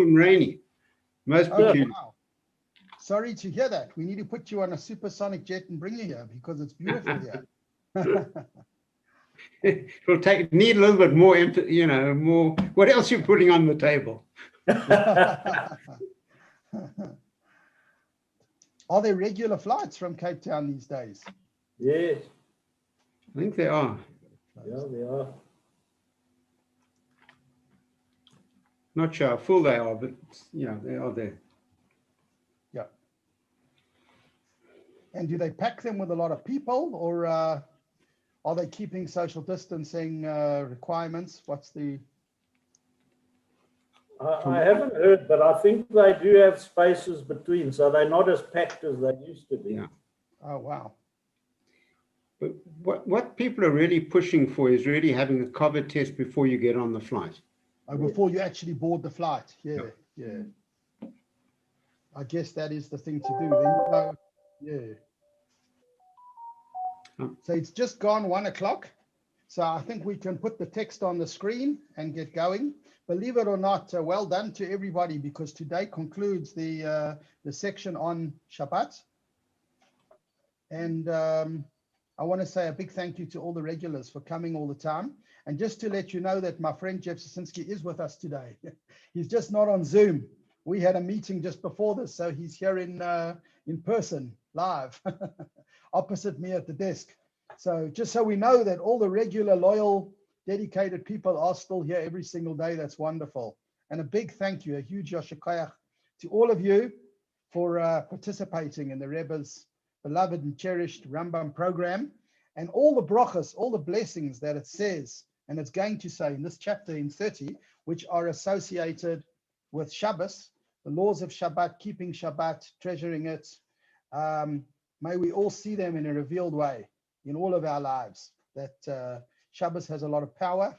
and rainy. Most peculiar. Wow. Sorry to hear that. We need to put you on a supersonic jet and bring you here because it's beautiful here. It'll need a little bit more, more. What else are you putting on the table? Are there regular flights from Cape Town these days? Yes. I think they are. Yeah, they are. Not sure how full they are, but yeah, they are there. Yeah. And do they pack them with a lot of people, or are they keeping social distancing requirements? What's the... I haven't heard, but I think they do have spaces between, so they're not as packed as they used to be. Yeah. Oh, wow. But what people are really pushing for is really having a COVID test before you get on the flight. Oh, before you actually board the flight. Yeah, yeah. I guess that is the thing to do. Then you know, yeah. So it's just gone 1 o'clock. So I think we can put the text on the screen and get going. Believe it or not, well done to everybody, because today concludes the section on Shabbat. And I want to say a big thank you to all the regulars for coming all the time. And just to let you know that my friend Jeff Sasinski is with us today. He's just not on Zoom. We had a meeting just before this, so he's here in person, live, opposite me at the desk. So just so we know that all the regular, loyal, dedicated people are still here every single day. That's wonderful. And a big thank you, a huge yashikayach to all of you for participating in the Rebbe's beloved and cherished Rambam program, and all the brachas, all the blessings that it says, and it's going to say in this chapter in 30, which are associated with Shabbos, the laws of Shabbat, keeping Shabbat, treasuring it. May we all see them in a revealed way in all of our lives, that Shabbos has a lot of power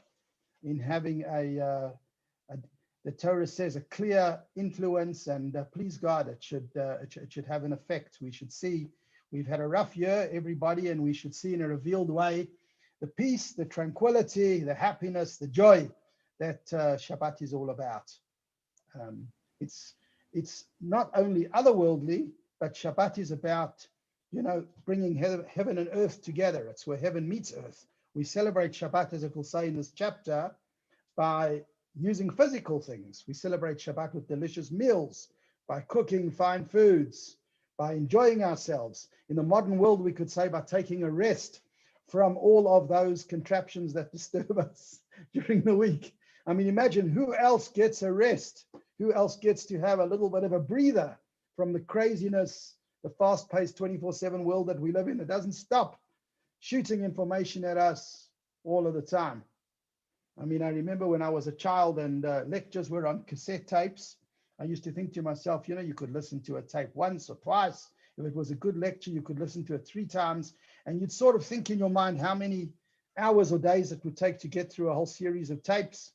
in having the Torah says, a clear influence, and please God, it should have an effect. We should see, we've had a rough year, everybody, and we should see in a revealed way the peace, the tranquility, the happiness, the joy that Shabbat is all about. It's not only otherworldly, but Shabbat is about, bringing heaven and earth together. It's where heaven meets earth. We celebrate Shabbat, as it will say in this chapter, by using physical things. We celebrate Shabbat with delicious meals, by cooking fine foods, by enjoying ourselves. In the modern world, we could say by taking a rest from all of those contraptions that disturb us during the week. I mean, imagine who else gets a rest? Who else gets to have a little bit of a breather from the craziness, the fast-paced 24/7 world that we live in? It doesn't stop shooting information at us all of the time. I mean, I remember when I was a child and lectures were on cassette tapes. I used to think to myself, you could listen to a tape once or twice. If it was a good lecture, you could listen to it 3 times. And you'd sort of think in your mind how many hours or days it would take to get through a whole series of tapes.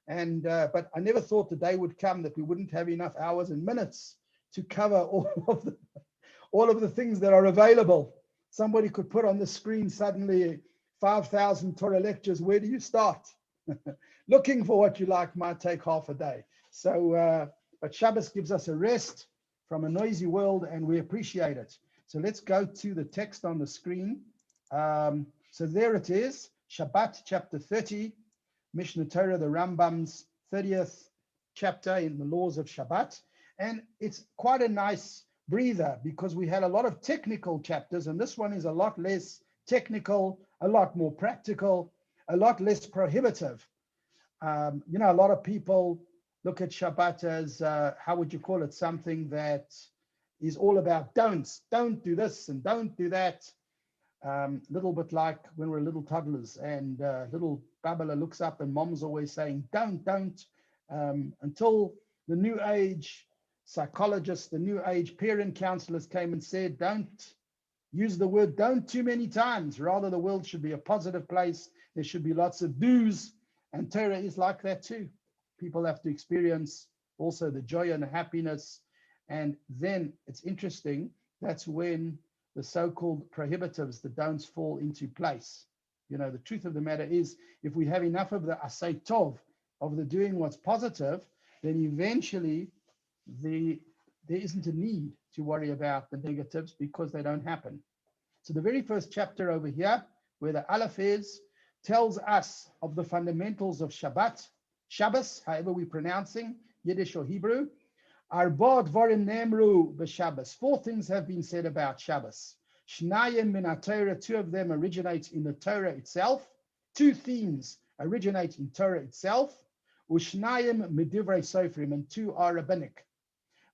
And but I never thought the day would come that we wouldn't have enough hours and minutes to cover all of the things that are available. Somebody could put on the screen suddenly 5,000 Torah lectures. Where do you start? Looking for what you like might take half a day. So, but Shabbos gives us a rest from a noisy world, and we appreciate it. So let's go to the text on the screen. So there it is, Shabbat chapter 30, Mishnah Torah, the Rambam's 30th chapter in the laws of Shabbat. And it's quite a nice breather because we had a lot of technical chapters, and this one is a lot less technical, a lot more practical, a lot less prohibitive. A lot of people look at Shabbat as, how would you call it, something that is all about don'ts. Don't do this and don't do that. Little bit like when we're little toddlers and little Babala looks up and mom's always saying, don't, until the new age psychologists, the new age parent counselors came and said, don't use the word don't too many times. Rather, the world should be a positive place. There should be lots of do's, and Torah is like that too. People have to experience also the joy and the happiness. And then it's interesting, that's when the so-called prohibitives, the don'ts, fall into place. The truth of the matter is, if we have enough of the asay tov, of the doing what's positive, then eventually there isn't a need to worry about the negatives because they don't happen. So the very first chapter over here, where the Aleph is, tells us of the fundamentals of Shabbat, Shabbos, however we're pronouncing, Yiddish or Hebrew. Arba dvarim nemru b'Shabbos. 4 things have been said about Shabbos. Shnayim min Torah, 2 of them originate in the Torah itself. 2 themes originate in Torah itself. Ushnayim midivrei sofrim, and 2 are rabbinic.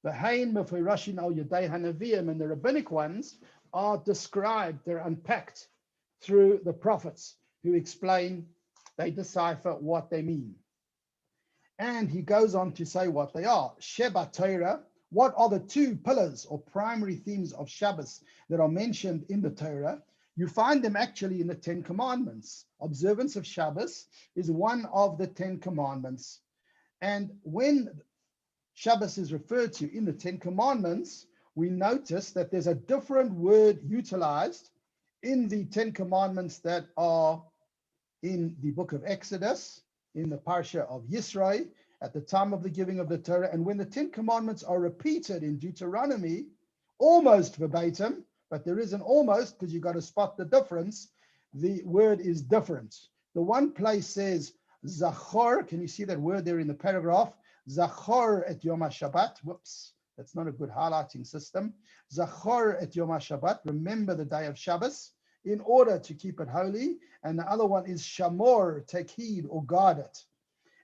V'hain mefirashin al yedei hanaviyim, and the rabbinic ones are described, they're unpacked through the prophets who explain, they decipher what they mean. And he goes on to say what they are. Sheba Torah, what are the 2 pillars or primary themes of Shabbos that are mentioned in the Torah? You find them actually in the 10 Commandments. Observance of Shabbos is one of the 10 Commandments. And when Shabbos is referred to in the 10 Commandments, we notice that there's a different word utilized in the 10 Commandments that are in the book of Exodus, in the Parsha of Yisro, at the time of the giving of the Torah. And when the 10 Commandments are repeated in Deuteronomy, almost verbatim, but there is an almost because you've got to spot the difference, the word is different. The one place says Zachor, can you see that word there in the paragraph? Zachor et Yom HaShabbat, whoops, that's not a good highlighting system. Zachor et Yom HaShabbat, remember the day of Shabbos in order to keep it holy. And the other one is Shamor, take heed or guard it.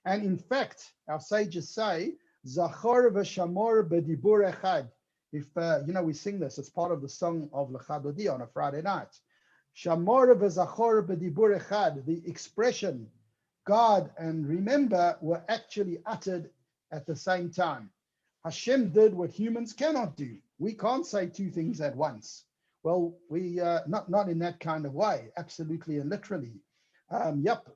And in fact, our sages say, Zachor v'Shamor b'dibur echad. If, we sing this, it's part of the song of Lecha Dodi on a Friday night. Shamor v'Zachor b'dibur echad, the expression guard and remember were actually uttered at the same time. Hashem did what humans cannot do. We can't say 2 things at once. Well, we not in that kind of way, absolutely and literally.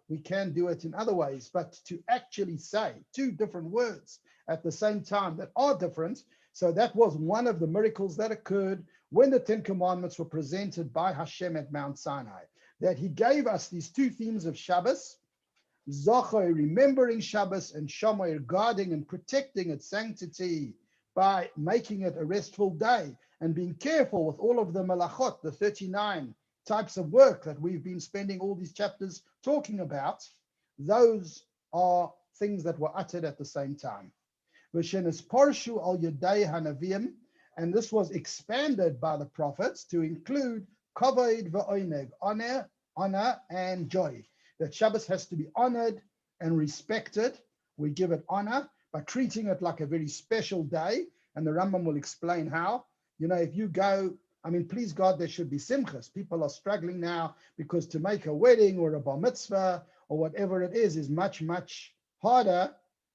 We can do it in other ways, but to actually say 2 different words at the same time that are different. So that was one of the miracles that occurred when the 10 Commandments were presented by Hashem at Mount Sinai, that he gave us these 2 themes of Shabbos, Zocher, remembering Shabbos, and Shomer, guarding and protecting its sanctity by making it a restful day and being careful with all of the malachot, the 39 types of work that we've been spending all these chapters talking about. Those are things that were uttered at the same time. V'shenes parshu al yedei hanavim, and this was expanded by the prophets to include kavod v'oineg, honor and joy. That Shabbos has to be honored and respected. We give it honor by treating it like a very special day. And the Rambam will explain how. If you go, please God, there should be simchas. People are struggling now because to make a wedding or a bar mitzvah or whatever it is much, much harder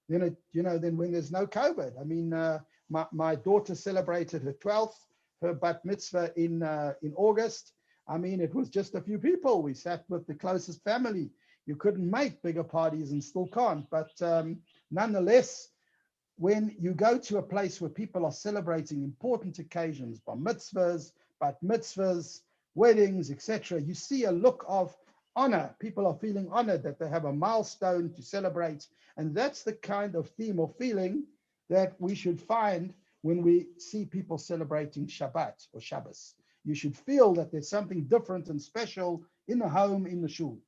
than when there's no COVID. My daughter celebrated her 12th, her bat mitzvah in August. It was just a few people. We sat with the closest family. You couldn't make bigger parties and still can't. But nonetheless, when you go to a place where people are celebrating important occasions, bar mitzvahs, bat mitzvahs, weddings, etc., you see a look of honor. People are feeling honored that they have a milestone to celebrate. And that's the kind of theme or feeling that we should find when we see people celebrating Shabbat or Shabbos. You should feel that there's something different and special in the home, in the shul.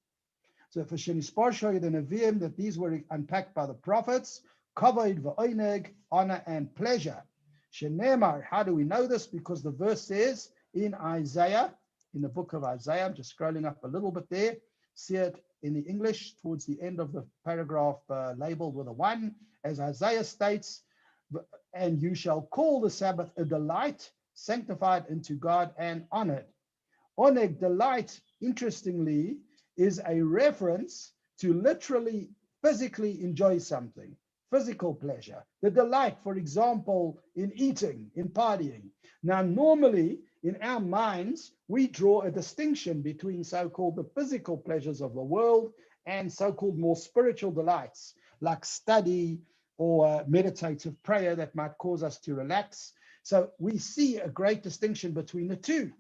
So for Shenisparshoy, the Nevi'im, that these were unpacked by the prophets, kavod v'oineg, honor and pleasure. Shenemar, how do we know this? Because the verse says in Isaiah, in the book of Isaiah, I'm just scrolling up a little bit there, see it in the English towards the end of the paragraph labeled with a 1, as Isaiah states, and you shall call the Sabbath a delight, sanctified unto God and honored. Oneg, delight, interestingly, is a reference to literally physically enjoy something, physical pleasure, the delight, for example, in eating, in partying. Now, normally in our minds, we draw a distinction between so-called the physical pleasures of the world and so-called more spiritual delights, like study or meditative prayer that might cause us to relax. So we see a great distinction between the two.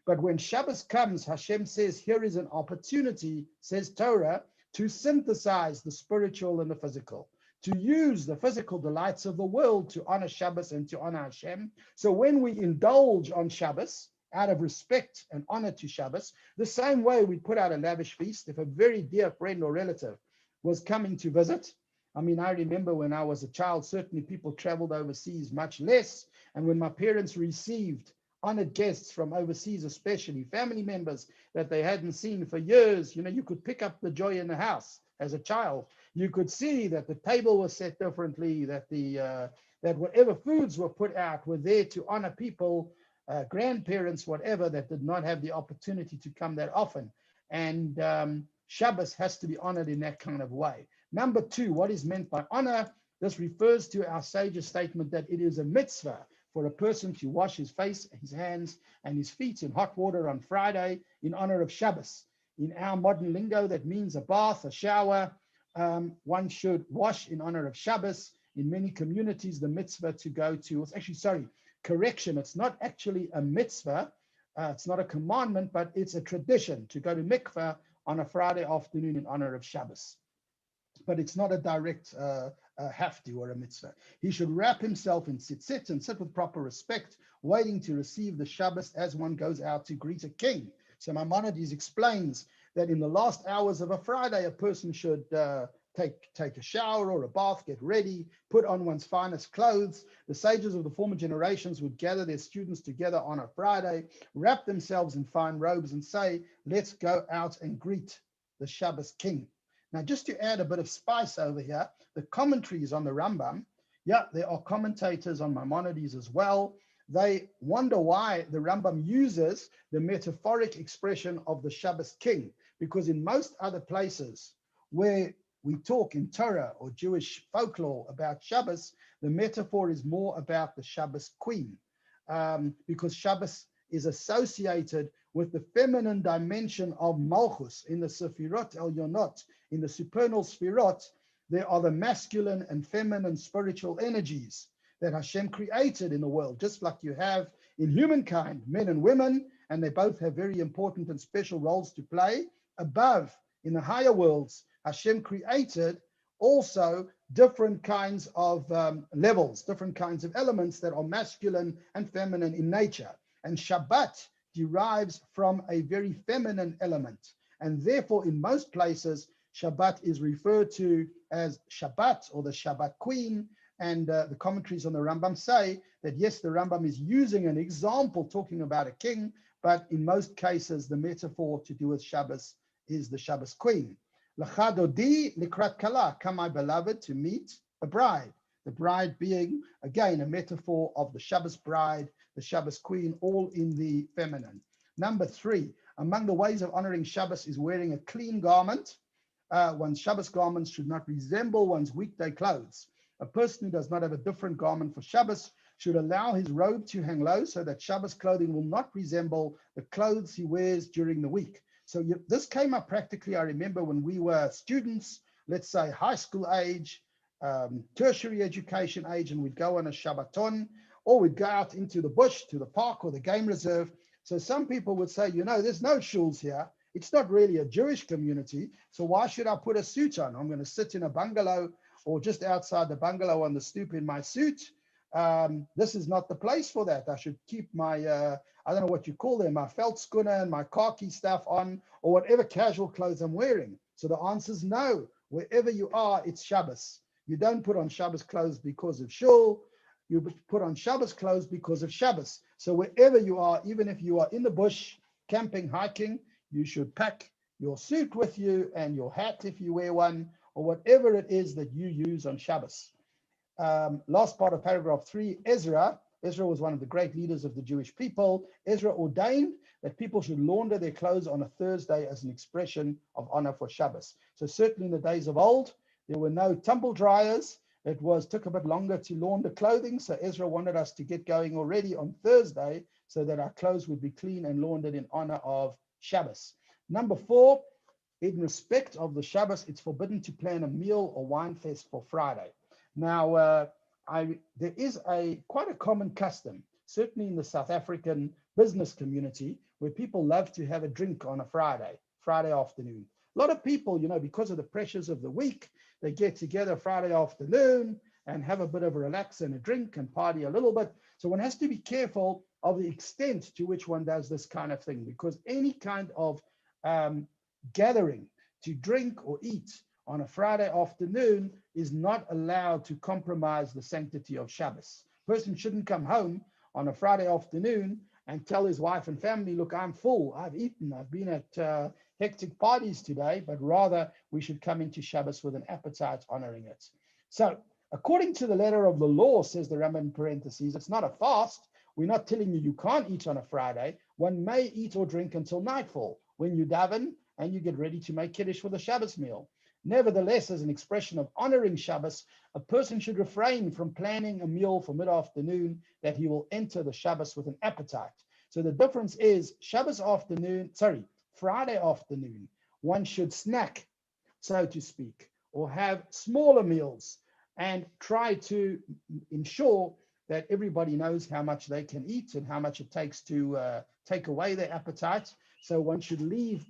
But when Shabbos comes, Hashem says, here is an opportunity, says Torah, to synthesize the spiritual and the physical, to use the physical delights of the world to honor Shabbos and to honor Hashem. So when we indulge on Shabbos, out of respect and honor to Shabbos, the same way we put out a lavish feast, if a very dear friend or relative was coming to visit. I mean, I remember when I was a child, certainly people traveled overseas much less. And when my parents received honored guests from overseas, especially family members that they hadn't seen for years, you know, you could pick up the joy in the house as a child. You could see that the table was set differently, that that whatever foods were put out were there to honor people, grandparents, whatever, that did not have the opportunity to come that often. And Shabbos has to be honored in that kind of way. Number two, what is meant by honor? This refers to our sage's statement that it is a mitzvah for a person to wash his face, his hands, and his feet in hot water on Friday in honor of Shabbos. In our modern lingo, that means a bath, a shower. One should wash in honor of Shabbos. In many communities, the mitzvah to go to, it's actually, sorry, correction, it's not actually a mitzvah. It's not a commandment, but it's a tradition to go to mikveh on a Friday afternoon in honor of Shabbos. But it's not a direct have to or a mitzvah. He should wrap himself in tzitzit and sit with proper respect, waiting to receive the Shabbos as one goes out to greet a king. So Maimonides explains that in the last hours of a Friday, a person should take a shower or a bath, get ready, put on one's finest clothes. The sages of the former generations would gather their students together on a Friday, wrap themselves in fine robes and say, let's go out and greet the Shabbos king. Now, just to add a bit of spice over here, the commentaries on the Rambam, yeah, there are commentators on Maimonides as well. They wonder why the Rambam uses the metaphoric expression of the Shabbos king, because in most other places where we talk in Torah or Jewish folklore about Shabbos, the metaphor is more about the Shabbos queen, because Shabbos is associated with the feminine dimension of Malchus in the Sefirot Elionot. In the supernal Sefirot, there are the masculine and feminine spiritual energies that Hashem created in the world, just like you have in humankind, men and women, and they both have very important and special roles to play. Above, in the higher worlds, Hashem created also different kinds of levels, different kinds of elements that are masculine and feminine in nature. And Shabbat derives from a very feminine element. And therefore, in most places, Shabbat is referred to as Shabbat or the Shabbat queen. And the commentaries on the Rambam say that, yes, the Rambam is using an example talking about a king, but in most cases, the metaphor to do with Shabbos is the Shabbos queen. L'cha dodi likrat kala, come my beloved to meet a bride. The bride being, again, a metaphor of the Shabbos bride, the Shabbos queen, all in the feminine. Number three, among the ways of honoring Shabbos is wearing a clean garment. One's Shabbos garments should not resemble one's weekday clothes. A person who does not have a different garment for Shabbos should allow his robe to hang low so that Shabbos clothing will not resemble the clothes he wears during the week. So this came up practically, I remember when we were students, let's say high school age, tertiary education age, and we'd go on a Shabbaton, or we'd go out into the bush, to the park or the game reserve. So some people would say, you know, there's no shuls here. It's not really a Jewish community. So why should I put a suit on? I'm going to sit in a bungalow or just outside the bungalow on the stoop in my suit. This is not the place for that. I should keep my, I don't know what you call them, my felt schooner and my khaki stuff on, or whatever casual clothes I'm wearing. So the answer is no. Wherever you are, it's Shabbos. You don't put on Shabbos clothes because of shul. You put on Shabbos clothes because of Shabbos. So wherever you are, even if you are in the bush, camping, hiking, you should pack your suit with you and your hat if you wear one, or whatever it is that you use on Shabbos. Last part of paragraph 3, Ezra was one of the great leaders of the Jewish people. Ezra ordained that people should launder their clothes on a Thursday as an expression of honor for Shabbos. So certainly in the days of old, there were no tumble dryers. It took a bit longer to launder clothing. So Ezra wanted us to get going already on Thursday so that our clothes would be clean and laundered in honor of Shabbos. Number 4, in respect of the Shabbos, it's forbidden to plan a meal or wine fest for Friday. Now, there is quite a common custom, certainly in the South African business community, where people love to have a drink on a Friday afternoon. A lot of people, because of the pressures of the week, they get together Friday afternoon and have a bit of a relax and a drink and party a little bit. So one has to be careful of the extent to which one does this kind of thing, because any kind of gathering to drink or eat on a Friday afternoon is not allowed to compromise the sanctity of Shabbos. Person shouldn't come home on a Friday afternoon and tell his wife and family, look, I'm full, I've eaten, I've been at hectic parties today, but rather we should come into Shabbos with an appetite honoring it. So according to the letter of the law, says the Rambam in parentheses, it's not a fast. We're not telling you can't eat on a Friday. One may eat or drink until nightfall when you daven and you get ready to make Kiddush for the Shabbos meal. Nevertheless, as an expression of honoring Shabbos, a person should refrain from planning a meal for mid-afternoon that he will enter the Shabbos with an appetite. So the difference is Friday afternoon, one should snack, so to speak, or have smaller meals and try to ensure that everybody knows how much they can eat and how much it takes to take away their appetite. So one should leave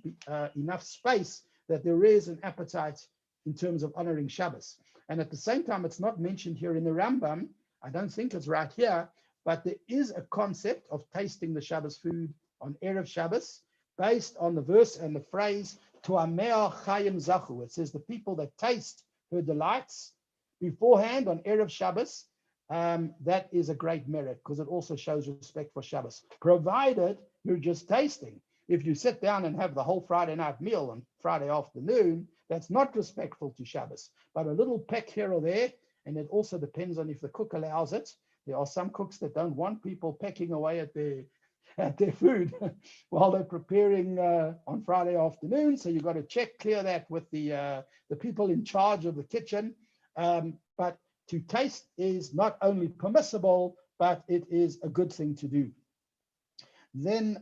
enough space that there is an appetite in terms of honoring Shabbos. And at the same time, it's not mentioned here in the Rambam. I don't think it's right here, but there is a concept of tasting the Shabbos food on Erev Shabbos based on the verse and the phrase, Tu'amea Chayim Zachu. It says the people that taste her delights beforehand on Erev Shabbos, that is a great merit because it also shows respect for Shabbos, provided you're just tasting. If you sit down and have the whole Friday night meal on Friday afternoon, that's not respectful to Shabbos. But a little peck here or there, and it also depends on if the cook allows it. There are some cooks that don't want people pecking away at their food while they're preparing on Friday afternoon. So you've got to clear that with the people in charge of the kitchen. But to taste is not only permissible, but it is a good thing to do. Then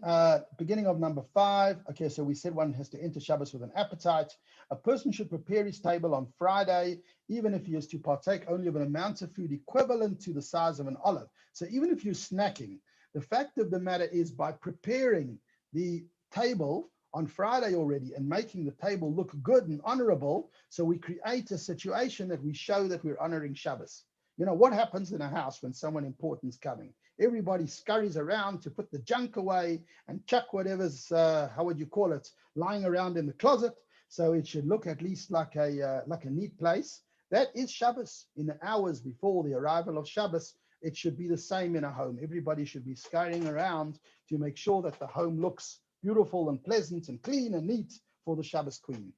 beginning of number 5, okay, so we said one has to enter Shabbos with an appetite. A person should prepare his table on Friday, even if he is to partake only of an amount of food equivalent to the size of an olive. So even if you're snacking, the fact of the matter is by preparing the table on Friday already and making the table look good and honorable, so we create a situation that we show that we're honoring Shabbos. What happens in a house when someone important is coming? Everybody scurries around to put the junk away and chuck whatever's, lying around in the closet. So it should look at least like a neat place. That is Shabbos. In the hours before the arrival of Shabbos, it should be the same in a home. Everybody should be scurrying around to make sure that the home looks beautiful and pleasant and clean and neat for the Shabbos queen.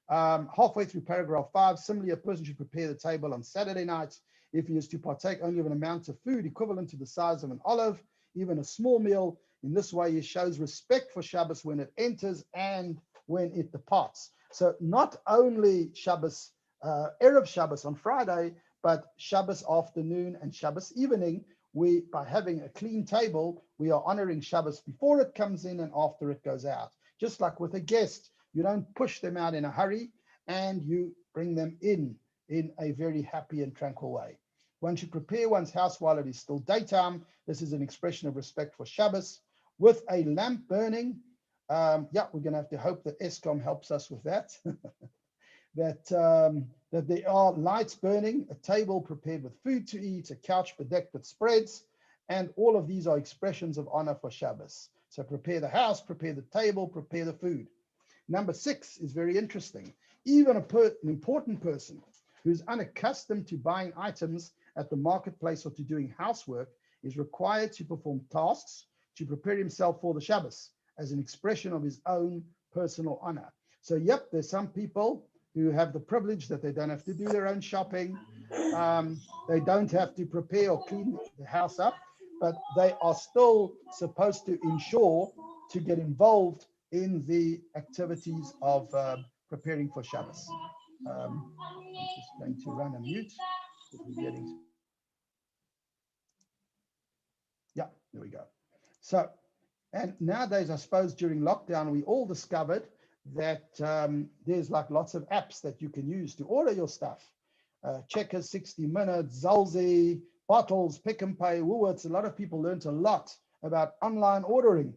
Halfway through paragraph 5, similarly, a person should prepare the table on Saturday night if he is to partake only of an amount of food equivalent to the size of an olive, even a small meal. In this way, he shows respect for Shabbos when it enters and when it departs. So not only Shabbos, Erev Shabbos on Friday, but Shabbos afternoon and Shabbos evening, by having a clean table, we are honoring Shabbos before it comes in and after it goes out. Just like with a guest, you don't push them out in a hurry and you bring them in a very happy and tranquil way. One should prepare one's house while it is still daytime. This is an expression of respect for Shabbos. With a lamp burning, we're going to have to hope that ESCOM helps us with that. that there are lights burning, a table prepared with food to eat, a couch bedecked with spreads, and all of these are expressions of honor for Shabbos. So prepare the house, prepare the table, prepare the food. Number 6 is very interesting. Even an important person who's unaccustomed to buying items at the marketplace or to doing housework is required to perform tasks to prepare himself for the Shabbos as an expression of his own personal honor. So, there's some people who have the privilege that they don't have to do their own shopping. They don't have to prepare or clean the house up, but they are still supposed to ensure to get involved in the activities of preparing for Shabbos. I'm just going to run a mute. There we go. So, and nowadays, I suppose during lockdown, we all discovered that there's like lots of apps that you can use to order your stuff. Checkers, 60 Minutes, Zalzi, Bottles, Pick and Pay, Woolworths. A lot of people learned a lot about online ordering.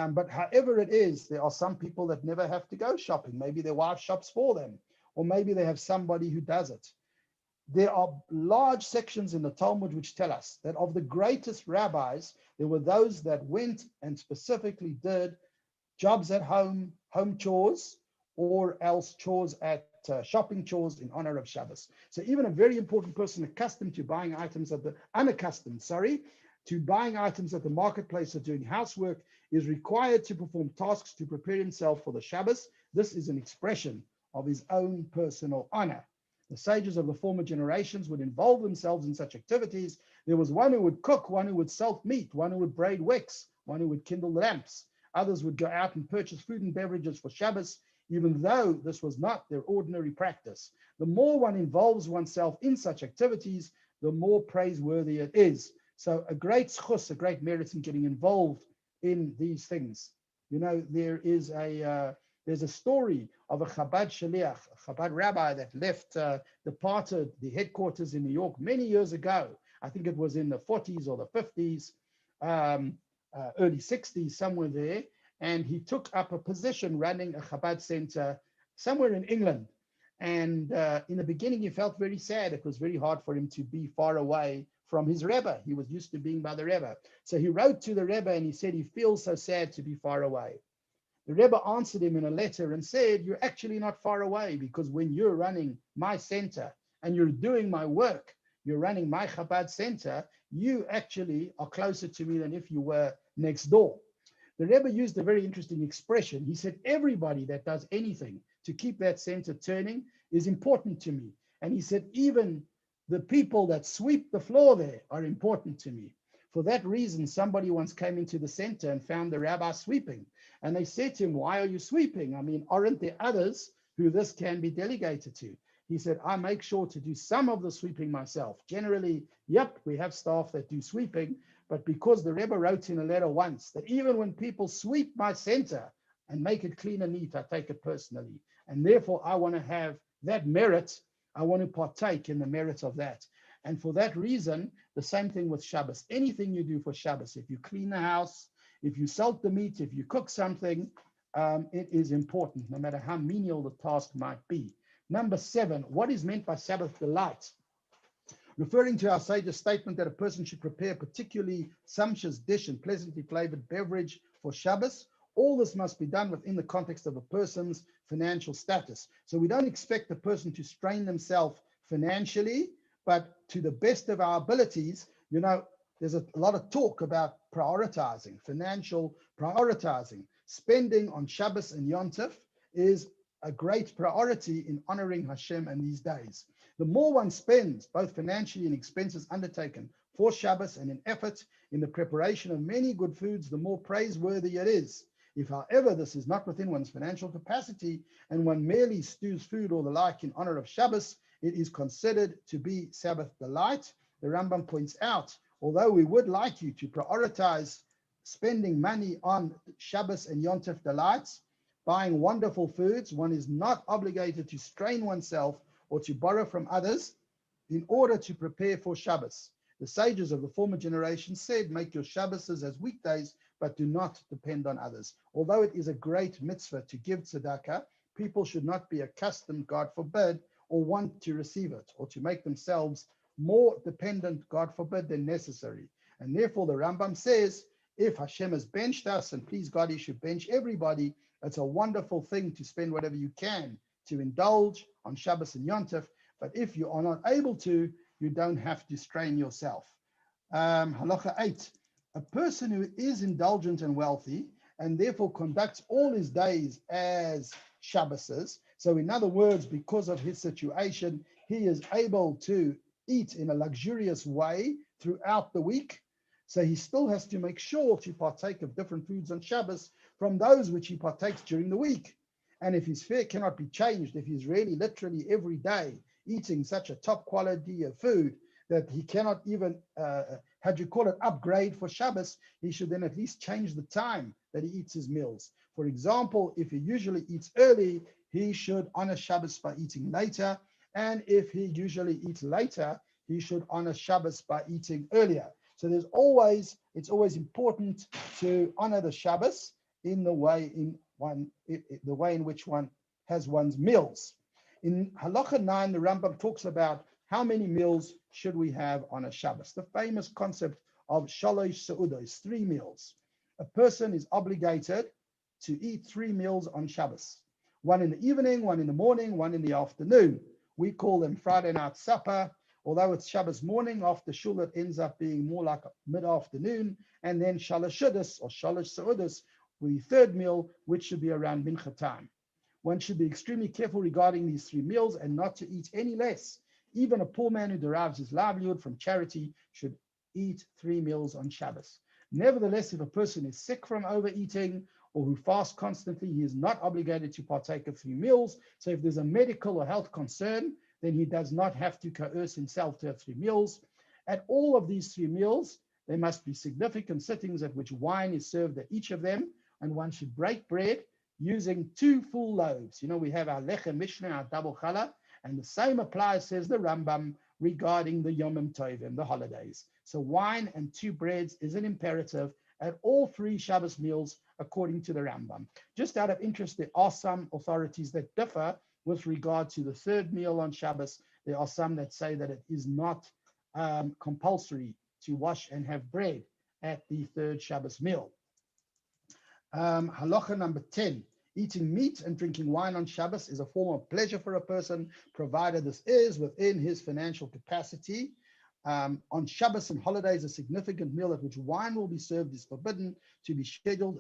But however it is, there are some people that never have to go shopping. Maybe their wife shops for them, or maybe they have somebody who does it. There are large sections in the Talmud which tell us that of the greatest rabbis, there were those that went and specifically did jobs at home, home chores, or else chores at shopping chores in honor of Shabbos. So even a very important person accustomed to buying items at the unaccustomed, to buying items at the marketplace or doing housework is required to perform tasks to prepare himself for the Shabbos. This is an expression of his own personal honor. The sages of the former generations would involve themselves in such activities. There was one who would cook, one who would salt meat, one who would braid wicks, one who would kindle lamps. Others would go out and purchase food and beverages for Shabbos, even though this was not their ordinary practice. The more one involves oneself in such activities, the more praiseworthy it is. So a great schus, a great merit in getting involved in these things. You know, there's a story of a Chabad shaliach, a Chabad rabbi that left, departed the headquarters in New York many years ago. I think it was in the 40s or the 50s, early 60s, somewhere there. And he took up a position running a Chabad center somewhere in England. And in the beginning, he felt very sad. It was very hard for him to be far away from his Rebbe. He was used to being by the Rebbe. So he wrote to the Rebbe and he said he feels so sad to be far away. The Rebbe answered him in a letter and said, you're actually not far away, because when you're running my center and you're doing my work, you're running my Chabad center, you actually are closer to me than if you were next door. The Rebbe used a very interesting expression. He said, everybody that does anything to keep that center turning is important to me. And he said, even the people that sweep the floor there are important to me. For that reason, somebody once came into the center and found the rabbi sweeping. And they said to him, why are you sweeping? I mean, aren't there others who this can be delegated to? He said, I make sure to do some of the sweeping myself. Generally, yep, we have staff that do sweeping, but because the Rebbe wrote in a letter once that even when people sweep my center and make it clean and neat, I take it personally. And therefore, I want to have that merit. I want to partake in the merit of that. And for that reason, the same thing with Shabbos. Anything you do for Shabbos, if you clean the house, if you salt the meat, if you cook something, it is important, no matter how menial the task might be. Number 7, what is meant by Sabbath delight? Referring to our sage's statement that a person should prepare a particularly sumptuous dish and pleasantly flavored beverage for Shabbos, all this must be done within the context of a person's financial status. So we don't expect the person to strain themselves financially, but to the best of our abilities. You know, there's a lot of talk about prioritizing, financial prioritizing. Spending on Shabbos and Yom Tov is a great priority in honoring Hashem in these days. The more one spends, both financially and expenses undertaken for Shabbos and in effort in the preparation of many good foods, the more praiseworthy it is. If, however, this is not within one's financial capacity and one merely stews food or the like in honor of Shabbos, it is considered to be Sabbath delight. The Rambam points out, although we would like you to prioritize spending money on Shabbos and Yom Tov delights, buying wonderful foods, one is not obligated to strain oneself or to borrow from others in order to prepare for Shabbos. The sages of the former generation said, make your Shabbos as weekdays, but do not depend on others. Although it is a great mitzvah to give tzedakah, people should not be accustomed, God forbid, or want to receive it, or to make themselves more dependent, God forbid, than necessary. And therefore the Rambam says, if Hashem has benched us, and please God, he should bench everybody, it's a wonderful thing to spend whatever you can to indulge on Shabbos and Yom Tov. But if you are not able to, you don't have to strain yourself. Halacha 8, a person who is indulgent and wealthy and therefore conducts all his days as Shabboses. So in other words, because of his situation, he is able to eat in a luxurious way throughout the week. So he still has to make sure to partake of different foods on Shabbos from those which he partakes during the week. And if his fare cannot be changed, if he's really literally every day eating such a top quality of food that he cannot even, upgrade for Shabbos, he should then at least change the time that he eats his meals. For example, if he usually eats early, he should honor Shabbos by eating later. And if he usually eats later, he should honor Shabbos by eating earlier. So it's always important to honor the Shabbos in the way in which one has one's meals. In Halacha 9, the Rambam talks about how many meals should we have on a Shabbos. The famous concept of shalosh seudos, 3 meals. A person is obligated to eat 3 meals on Shabbos. One in the evening, one in the morning, one in the afternoon. We call them Friday night supper. Although it's Shabbos morning, after shul it ends up being more like mid-afternoon, and then shalosh seudos or shalosh seudos with the 3rd meal, which should be around mincha time. One should be extremely careful regarding these 3 meals and not to eat any less. Even a poor man who derives his livelihood from charity should eat 3 meals on Shabbos. Nevertheless, if a person is sick from overeating or who fasts constantly, he is not obligated to partake of 3 meals. So if there's a medical or health concern, then he does not have to coerce himself to have 3 meals. At all of these 3 meals, there must be significant sittings at which wine is served at each of them, and one should break bread using 2 full loaves. You know, we have our lechem mishnah, our double challah, and the same applies, says the Rambam, regarding the Yomim Tovim, the holidays. So wine and 2 breads is an imperative at all 3 Shabbos meals, according to the Rambam. Just out of interest, there are some authorities that differ with regard to the 3rd meal on Shabbos. There are some that say that it is not compulsory to wash and have bread at the 3rd Shabbos meal. Halacha number 10. Eating meat and drinking wine on Shabbos is a form of pleasure for a person, provided this is within his financial capacity. On Shabbos and holidays, a significant meal at which wine will be served is forbidden to be scheduled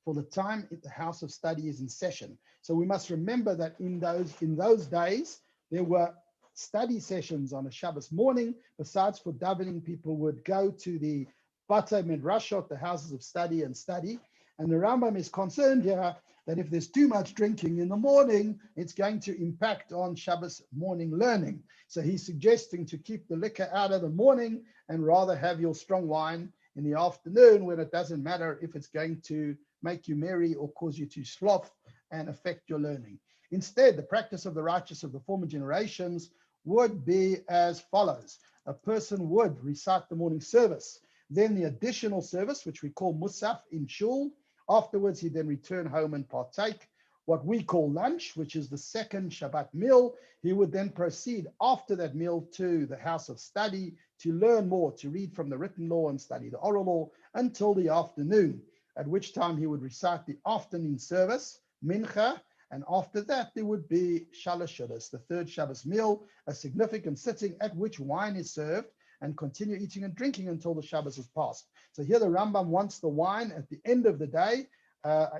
for the time the house of study is in session. So we must remember that in those days, there were study sessions on a Shabbos morning. Besides for davening, people would go to the Batei Midrashot, the houses of study, and study. And the Rambam is concerned here that if there's too much drinking in the morning, it's going to impact on Shabbos morning learning. So he's suggesting to keep the liquor out of the morning and rather have your strong wine in the afternoon, when it doesn't matter if it's going to make you merry or cause you to sloth and affect your learning. Instead, the practice of the righteous of the former generations would be as follows. A person would recite the morning service, then the additional service, which we call musaf in shul. Afterwards, he then return home and partake what we call lunch, which is the 2nd Shabbat meal. He would then proceed after that meal to the house of study to learn more, to read from the written law and study the oral law until the afternoon, at which time he would recite the afternoon service, mincha, and after that there would be shalosh seudos, the 3rd Shabbos meal, a significant sitting at which wine is served, and continue eating and drinking until the Shabbos is passed. So here the Rambam wants the wine at the end of the day.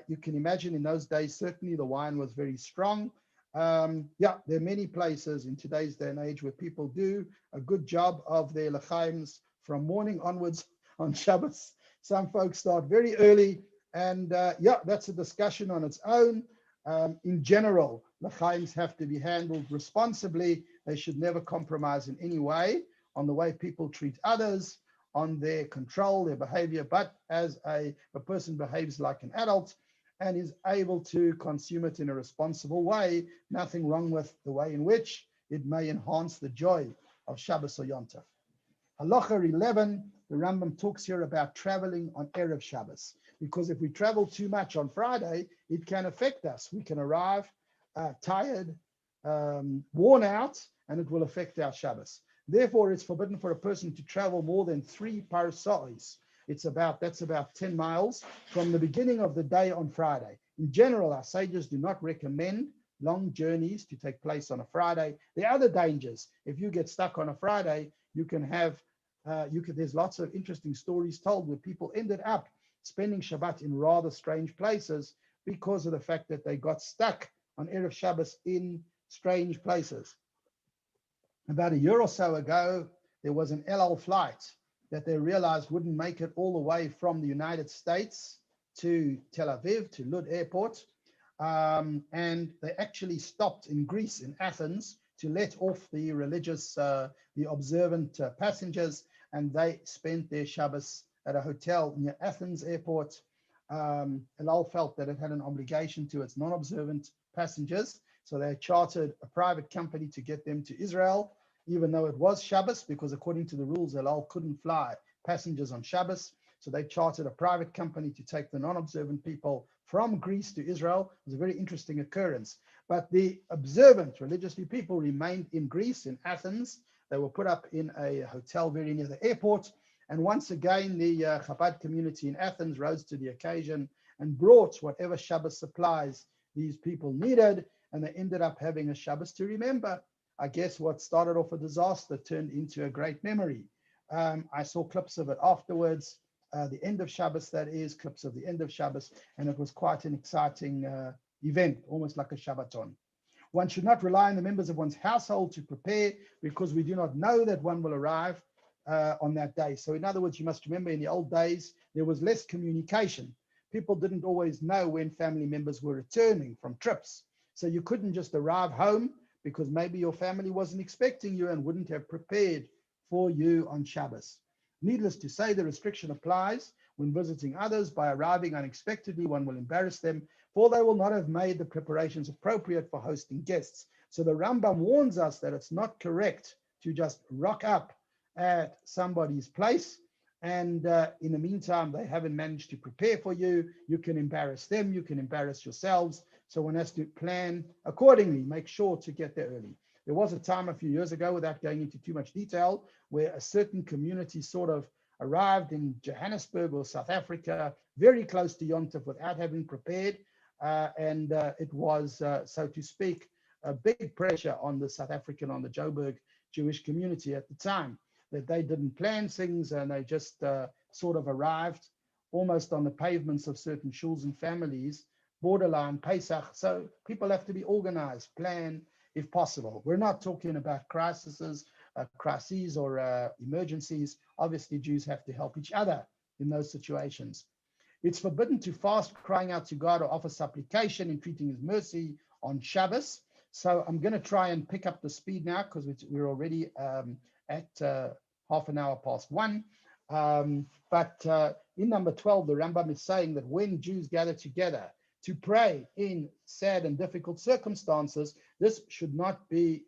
You can imagine in those days, certainly the wine was very strong. There are many places in today's day and age where people do a good job of their l'chaims from morning onwards on Shabbos. Some folks start very early, and that's a discussion on its own. In general, l'chaims have to be handled responsibly. They should never compromise in any way on the way people treat others, on their control, their behavior, but as a person behaves like an adult and is able to consume it in a responsible way, nothing wrong with the way in which it may enhance the joy of Shabbos or Yom Tov. Halacha 11, the Rambam talks here about traveling on Erev Shabbos, because if we travel too much on Friday, it can affect us. We can arrive tired, worn out, and it will affect our Shabbos. Therefore, it's forbidden for a person to travel more than 3 parseos. That's about 10 miles from the beginning of the day on Friday. In general, our sages do not recommend long journeys to take place on a Friday. There are other dangers. If you get stuck on a Friday, there's lots of interesting stories told where people ended up spending Shabbat in rather strange places because of the fact that they got stuck on Erev Shabbos in strange places. About a year or so ago, there was an El Al flight that they realized wouldn't make it all the way from the United States to Tel Aviv, to Lud Airport. And they actually stopped in Greece, in Athens, to let off the religious, the observant passengers, and they spent their Shabbos at a hotel near Athens Airport. El Al felt that it had an obligation to its non-observant passengers, so they chartered a private company to get them to Israel, even though it was Shabbos, because according to the rules, El Al couldn't fly passengers on Shabbos. So they chartered a private company to take the non-observant people from Greece to Israel. It was a very interesting occurrence. But the observant, religiously people remained in Greece, in Athens. They were put up in a hotel very near the airport. And once again, the Chabad community in Athens rose to the occasion and brought whatever Shabbos supplies these people needed. And they ended up having a Shabbos to remember. I guess what started off a disaster turned into a great memory. I saw clips of it afterwards, the end of Shabbos, that is, clips of the end of Shabbos, and it was quite an exciting event, almost like a Shabbaton. One should not rely on the members of one's household to prepare because we do not know that one will arrive on that day. So in other words, you must remember in the old days, there was less communication. People didn't always know when family members were returning from trips. So you couldn't just arrive home because maybe your family wasn't expecting you and wouldn't have prepared for you on Shabbos. Needless to say, the restriction applies when visiting others. By arriving unexpectedly, one will embarrass them, for they will not have made the preparations appropriate for hosting guests. So the Rambam warns us that it's not correct to just rock up at somebody's place and in the meantime, they haven't managed to prepare for you. You can embarrass them, you can embarrass yourselves. So one has to plan accordingly, make sure to get there early. There was a time a few years ago, without going into too much detail, where a certain community sort of arrived in Johannesburg or South Africa, very close to Yom Tov without having prepared. It was, so to speak, a big pressure on the South African, on the Joburg Jewish community at the time, that they didn't plan things and they just sort of arrived almost on the pavements of certain shuls and families, borderline Pesach. So people have to be organized, plan if possible. We're not talking about crises or emergencies. Obviously, Jews have to help each other in those situations. It's forbidden to fast, crying out to God, or offer supplication, entreating his mercy on Shabbos. So I'm going to try and pick up the speed now because we're already at half an hour past 1. But in number 12, the Rambam is saying that when Jews gather together to pray in sad and difficult circumstances, this should not be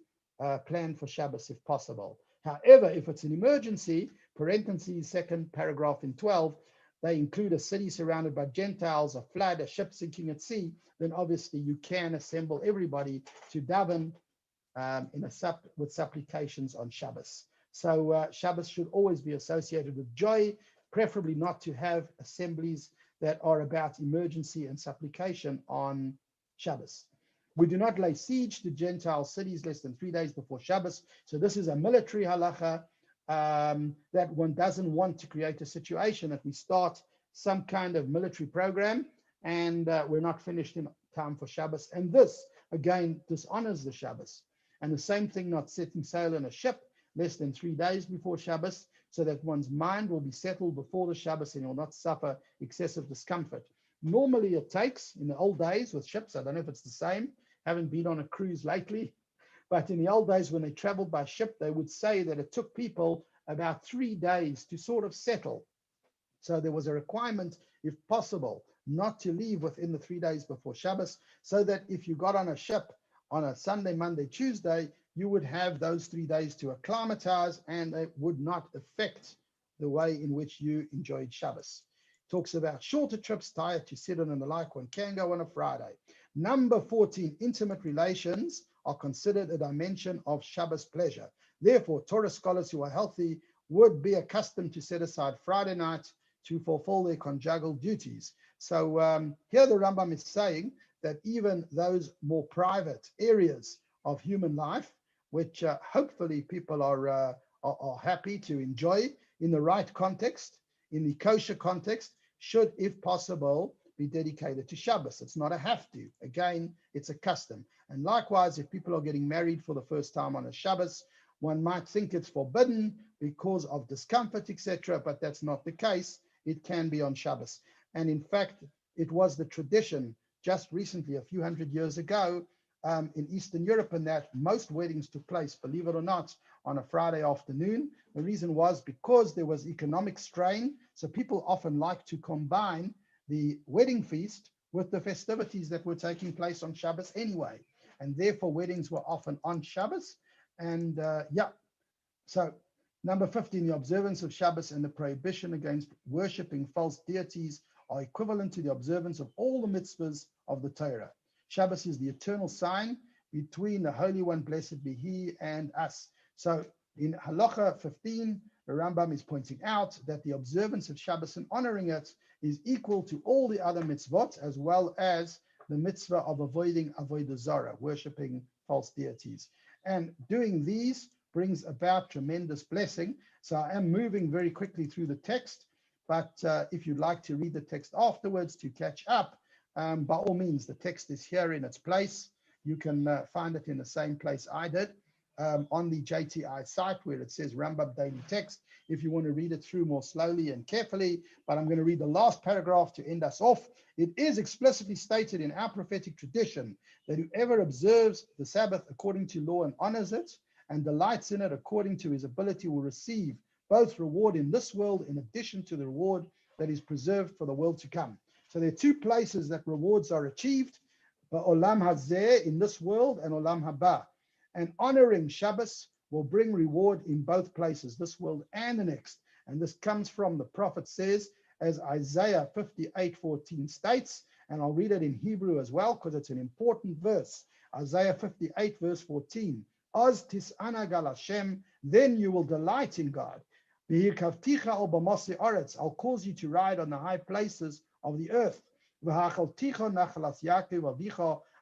planned for Shabbos if possible. However, if it's an emergency, parentheses, second paragraph in 12, they include a city surrounded by Gentiles, a flood, a ship sinking at sea, then obviously you can assemble everybody to daven with supplications on Shabbos. So Shabbos should always be associated with joy, preferably not to have assemblies that are about emergency and supplication on Shabbos. We do not lay siege to Gentile cities less than 3 days before Shabbos. So this is a military halacha that one doesn't want to create a situation that we start some kind of military program and we're not finished in time for Shabbos. And this, again, dishonors the Shabbos. And the same thing, not setting sail in a ship less than 3 days before Shabbos, so that one's mind will be settled before the Shabbos and will not suffer excessive discomfort. Normally it takes, in the old days with ships, I don't know if it's the same, haven't been on a cruise lately, but in the old days when they traveled by ship, they would say that it took people about 3 days to sort of settle. So there was a requirement, if possible, not to leave within the 3 days before Shabbos, so that if you got on a ship on a Sunday, Monday, Tuesday, you would have those 3 days to acclimatize and it would not affect the way in which you enjoyed Shabbos. Talks about shorter trips, tired to Sidon and the like, one can go on a Friday. Number 14, intimate relations are considered a dimension of Shabbos pleasure. Therefore, Torah scholars who are healthy would be accustomed to set aside Friday night to fulfill their conjugal duties. So here the Rambam is saying that even those more private areas of human life, which hopefully people are happy to enjoy in the right context, in the kosher context, should, if possible, be dedicated to Shabbos. It's not a have to. Again, it's a custom. And likewise, if people are getting married for the first time on a Shabbos, one might think it's forbidden because of discomfort, etc., but that's not the case. It can be on Shabbos. And in fact, it was the tradition just recently, a few hundred years ago, in Eastern Europe, and that most weddings took place, believe it or not, on a Friday afternoon. The reason was because there was economic strain. So people often like to combine the wedding feast with the festivities that were taking place on Shabbos anyway. And therefore weddings were often on Shabbos. And so Number 15, the observance of Shabbos and the prohibition against worshipping false deities are equivalent to the observance of all the mitzvahs of the Torah. Shabbos is the eternal sign between the Holy One, blessed be He, and us. So in Halacha 15, the Rambam is pointing out that the observance of Shabbos and honoring it is equal to all the other mitzvot, as well as the mitzvah of avoiding avodah zarah, worshipping false deities. And doing these brings about tremendous blessing. So I am moving very quickly through the text, but if you'd like to read the text afterwards to catch up, by all means, the text is here in its place. You can find it in the same place I did, on the JTI site where it says Rambam Daily Text, if you want to read it through more slowly and carefully. But I'm going to read the last paragraph to end us off. It is explicitly stated in our prophetic tradition that whoever observes the Sabbath according to law and honors it and delights in it according to his ability will receive both reward in this world in addition to the reward that is preserved for the world to come. So there are two places that rewards are achieved, Olam Hazeh, in this world, and Olam Haba. And honoring Shabbos will bring reward in both places, this world and the next. And this comes from, the prophet says, as Isaiah 58:14 states, and I'll read it in Hebrew as well because it's an important verse. Isaiah 58 verse 14. Oz tis'ana gal Hashem, then you will delight in God. I'll cause you to ride on the high places of the earth.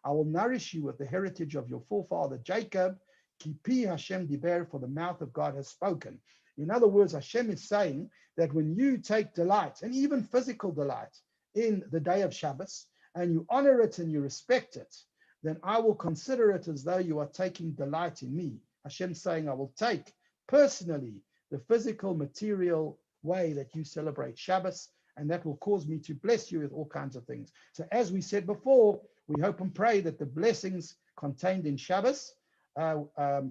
I will nourish you with the heritage of your forefather Jacob. Kipi Hashem diber, for the mouth of God has spoken. In other words, Hashem is saying that when you take delight, and even physical delight, in the day of Shabbos, and you honor it and you respect it, then I will consider it as though you are taking delight in me. Hashem saying, I will take personally the physical, material way that you celebrate Shabbos, and that will cause me to bless you with all kinds of things. So as we said before, we hope and pray that the blessings contained in Shabbos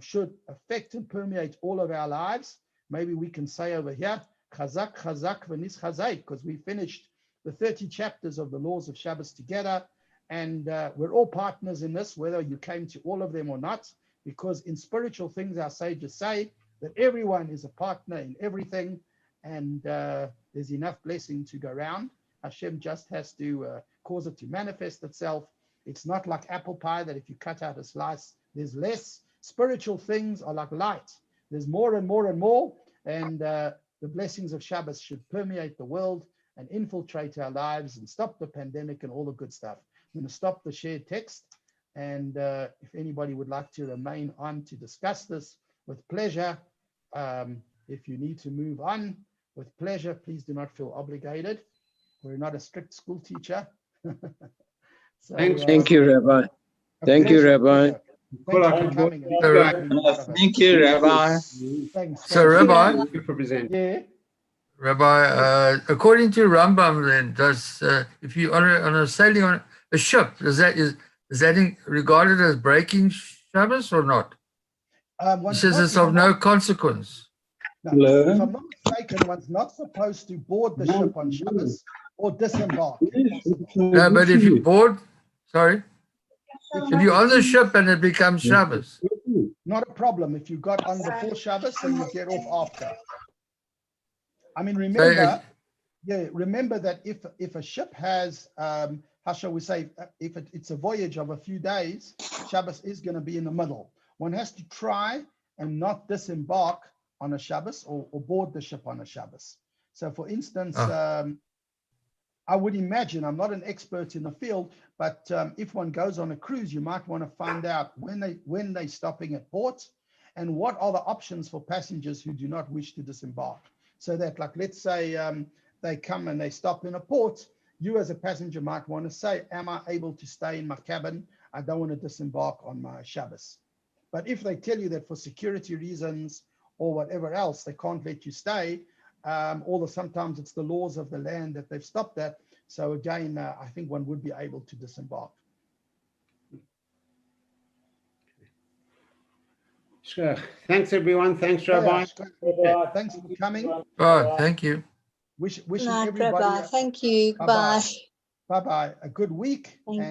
should affect and permeate all of our lives. Maybe we can say over here, Chazak, Chazak, V'nis Chazak, because we finished the 30 chapters of the laws of Shabbos together, and we're all partners in this, whether you came to all of them or not, because in spiritual things, our sages say that everyone is a partner in everything, and there's enough blessing to go around. Hashem just has to cause it to manifest itself. It's not like apple pie that if you cut out a slice, there's less. Spiritual things are like light. There's more and more and more, and the blessings of Shabbos should permeate the world and infiltrate our lives and stop the pandemic and all the good stuff. I'm going to stop the shared text, and if anybody would like to remain on to discuss this, with pleasure. If you need to move on, with pleasure, please do not feel obligated. We're not a strict school teacher. So, thank you, Rabbi. Thank you, Rabbi. Thank you for coming. Thank you, Rabbi. Thanks. So, Rabbi, Thank you for presenting. Yeah. Rabbi, according to Rambam, then, does if you on a sailing on a ship, is that regarded as breaking Shabbos or not? It says it's of no consequence. No, if I'm not mistaken, one's not supposed to board the ship on Shabbos or disembark. No, but if you board, sorry, if you're on the ship and it becomes Shabbos. Not a problem if you got on before Shabbos and you get off after. I mean, remember, remember that if a ship has, how shall we say, if it's a voyage of a few days, Shabbos is going to be in the middle. One has to try and not disembark on a Shabbos or board the ship on a Shabbos. So for instance, I would imagine, I'm not an expert in the field, but if one goes on a cruise, you might want to find out when they're stopping at port and what are the options for passengers who do not wish to disembark. So that, like, let's say they come and they stop in a port, you as a passenger might want to say, am I able to stay in my cabin? I don't want to disembark on my Shabbos. But if they tell you that for security reasons or whatever else, they can't let you stay, although sometimes it's the laws of the land that they've stopped that. So again, I think one would be able to disembark. Sure. Thanks, everyone. Thanks, Rabbi. Thanks for coming. Oh, thank you. Wishing Night, everybody. Rabbi. Thank you. Bye-bye. Bye. Bye-bye. A good week. Thank and